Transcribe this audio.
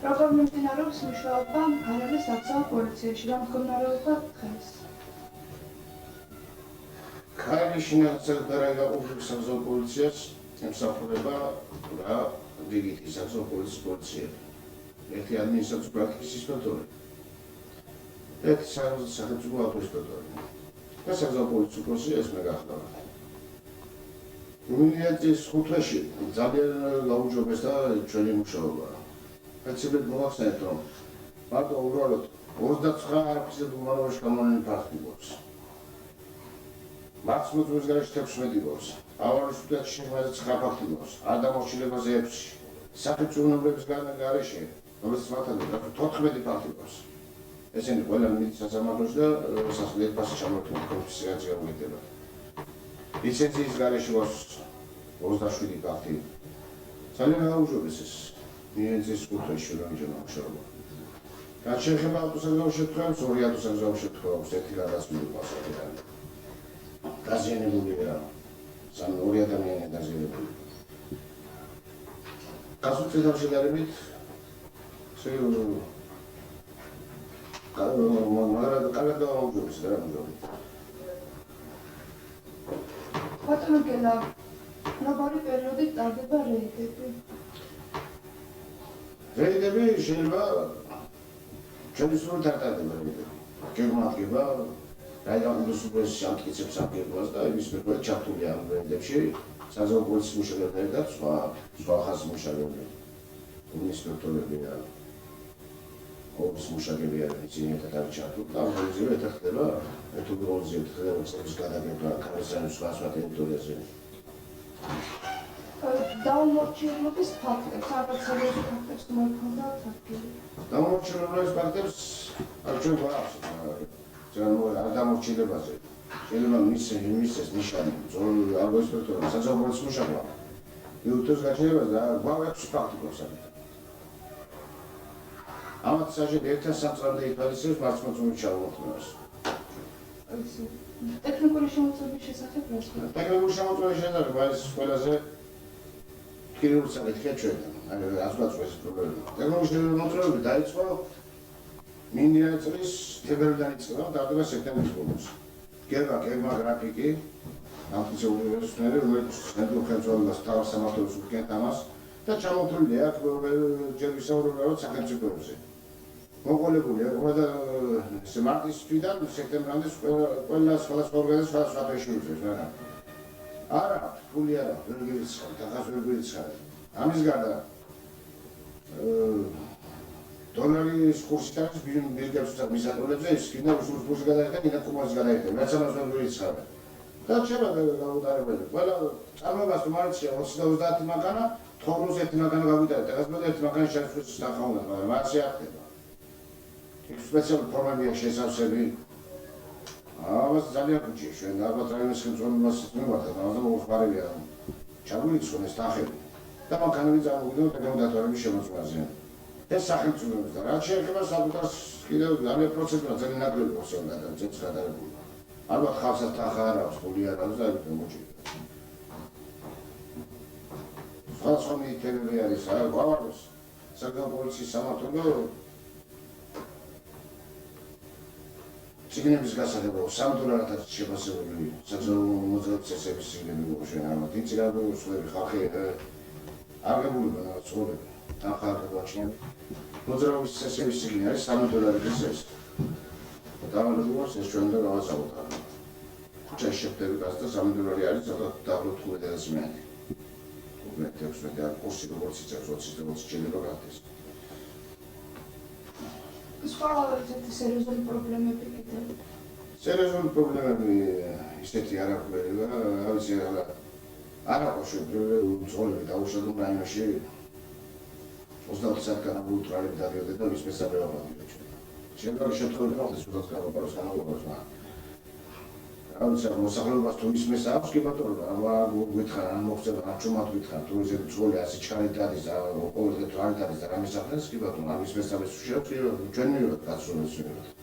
როგორ მიმდინარეობს მუშაობა ქართლის საცალო პოლიციაში? რა მდგომარეობა დღეს? ქართლის შინაგანსაკუთრება საცალო პოლიციას ემსახურება რა რიგითი საცალო პოლიციის პოლიციები. ერთი ადმინისტრაციული პრაქტიკის ინსპექტორი. ერთი სახელმწიფო ავტოინსპექტორი. და საცალო პოლიციის პოლიციას მე გახლავთ. რუმინეთის ხუთში ძალიან გაუმჯობესდა ჩვენი მუშაობა. პრინციპით მოახსენეთ, რომ მარტო უბრალოდ 29 არაფრისზე მდგომარეობაში გამოვლენილი ფაქტი გვაქვს. მაქსიმუმის გარეშე 16 გვაქვს. ავარის სიტუაციაში შემოეცა 9 ფაქტი გვაქვს. არ დამორჩილებაზე 6. საფუძვლების გარეშე, რომელიც მათამდე 14 ფაქტი გვაქვს. ესენი ყველა მიწის სასამართლოში და სასახლეების ფასი ჩამოთვლილი კონფისკაცია უკეთება. ლიცენზიის გარეშე გვაქვს 27 ფაქტი. ძალიან გაუმჯობესეს მიენზის კუთეში რომ მუშაობა. რაც შეეხება ავტოსაგზაო შეთქმულებას, 2 ავტოსაგზაო შეთქმულებას ერთი გადასვლილი გვაქვს აქედან. დაზიანებულია, 2 ადამიანი დაზიანებული. გასუცდელთან შედარებით მაგრამ კარგად გაუმჯობესდა რა მგონი. ბატონო გელა, როგორი პერიოდით ტარდება რეიდები? რეიდები შეიძლება ჩვენი სრულად არ ტარდება რეიდები. გეგმატება რაიონის უბრალოდ სამტკიცებს ამგებლობას და იმის მიხედვით ჩართულია ამ რეიდებში საზღვაო პოლიციის მუშაკებთან ერთად სხვა ხაზის მუშაკები. ინსპექტორები და ოფის მუშაკები არიან ძინეთად არის ჩართული და ამ რეიდებზე ეთახდება ეთუბროლზე ხდება წების გადაგებდა ქარისანის სხვა ტერიტორიაზე. დაუმორჩილების ფაქტებს, ალბათ სერიოზულ ფაქტებს მოიხსნათ ადგილი. დაუმორჩილების ფაქტებს არ ჩვენ გვაქვს. არ დამორჩილებაზე. შეიძლება მისცეს ნიშანი, ალბათ ინსპექტორმა საზღვაო პოლიციის მუშაკმა. მიუთოს გაჩერება და გვაქვს ფაქტი გვაქვს. ამათ საჭირო ერთად სამწამდე ითვალისწინებს მართლმორწმუნე ჩამოყენებას. ტექნიკური შემოწმების შესახებ რა თქვა? ტექნიკური შემოწმების შესახებ არის ყველაზე პირველი საკითხია ჩვენთან. ასგვაც ეს პრობლემა. ტექნიკური შემოწმები დაიწყო მინდიან წლის თებერვლიდან იწყება და დადგება სექტემბრის ბოლოს. გეგმა გრაფიკი ამტკიცე უნივერსიტეტები, რომელიც ცენტრალურ ხელმძღვანელობას თავის სამართლებს უდგენთ ამას და ჩამოთვლილია აქ ჯერ ვისაუბრებთ რომ სახელმწიფოებზე. მოყოლებულია ყველა მარტის თვიდან სექტემბრამდე ყველა სხვადასხვა ორგანიზაცია სხვადასხვა დღეში უწევს, მაგრამ არა, ფული არა, ვერ გირიცხავ, დაღას ვერ გირიცხავ. ამის გარდა დოლარის კურსი არის ბირგებს მისაწოლებზე ის კიდევ რუსულ ფულს გადაიხდა, კიდევ კუბას გადაიხდა, რაც ამას ვერ გირიცხავ. და შევა გაუტარებელი. ყველა წარმოებას თუ მარცხია 20-30 მანქანა, თოროს ერთი მანქანა გაგვიტარეთ, დღეს მე ერთი მანქანა შეხვდეს სახაუნად, მაგრამ მას შეახდება. სპეციალური პრობლემია შესავსები. ამას ძალიან გუჩია ჩვენ ალბათ რაიონის ხელმძღვანელობას მივარდა, მაგრამ მოხმარებია ჩაგვირიცხონ ეს თანხები. და მანქანები წარმოვიდნენ ტექნოდატორების შემოწმაზე. ეს სახელმწიფოების და რაც შეეხება საკუთარს კიდევ ძალიან პროცედურა ძალიან ნაკლები მოსწონდა და ძეც გადაღებული. ალბათ ხალხსაც თანხა არ აქვს, ფული არ აქვს და ამით მოჭირდება. სხვადასხვა მითებები არის, გვავარდეს საგან პოლიციის სამმართველო ციგნების გასაღებო $3 შეფასებული საზღვაო მოძრაობის ციგნები მოუშენ ამათ იციგავი უცხოები ხალხი აღებულება და ცხოვრება ახალგაზრდები მოძრაობის წესების ციგნი არის $3 წეს დავალებულს ეს ჩვენ და გავაზავოთ ქუჩაში შეხვდები გას და $3 არის ზოგადად დაბლოთ 15 მეტი უკეთ 16 არ კურსი როგორც იწევს 20 შეიძლება გახდეს სხვა ერთი სერიოზული პრობლემები კიდევ. სერიოზული პრობლემები ისეთი არ აქვს, ავიცი არა ყოველშვიდ უძღოლები დაუშვებულ რაიონში 20 საათგან ულტრალები დადიოდნენ და მის მესამე ავადია. შემდგომი შემთხვევები ხალხის უბრალოდ გამოპაროს განაუღოს მაგრამ ავიცი მოსახლეობას თუ მის მესამე აქვს კი ბატონო, გვითხრა ან მოხდება ან ჩუმად გვითხრა თუ ეს უძღოლი ასე ჩქარით დადის და ყოველდღე თვალით არის და რამის ახდენს კი ბატონო, ამის მესამე შეხვდებით ჩვენ მივიღეთ გასწრებას.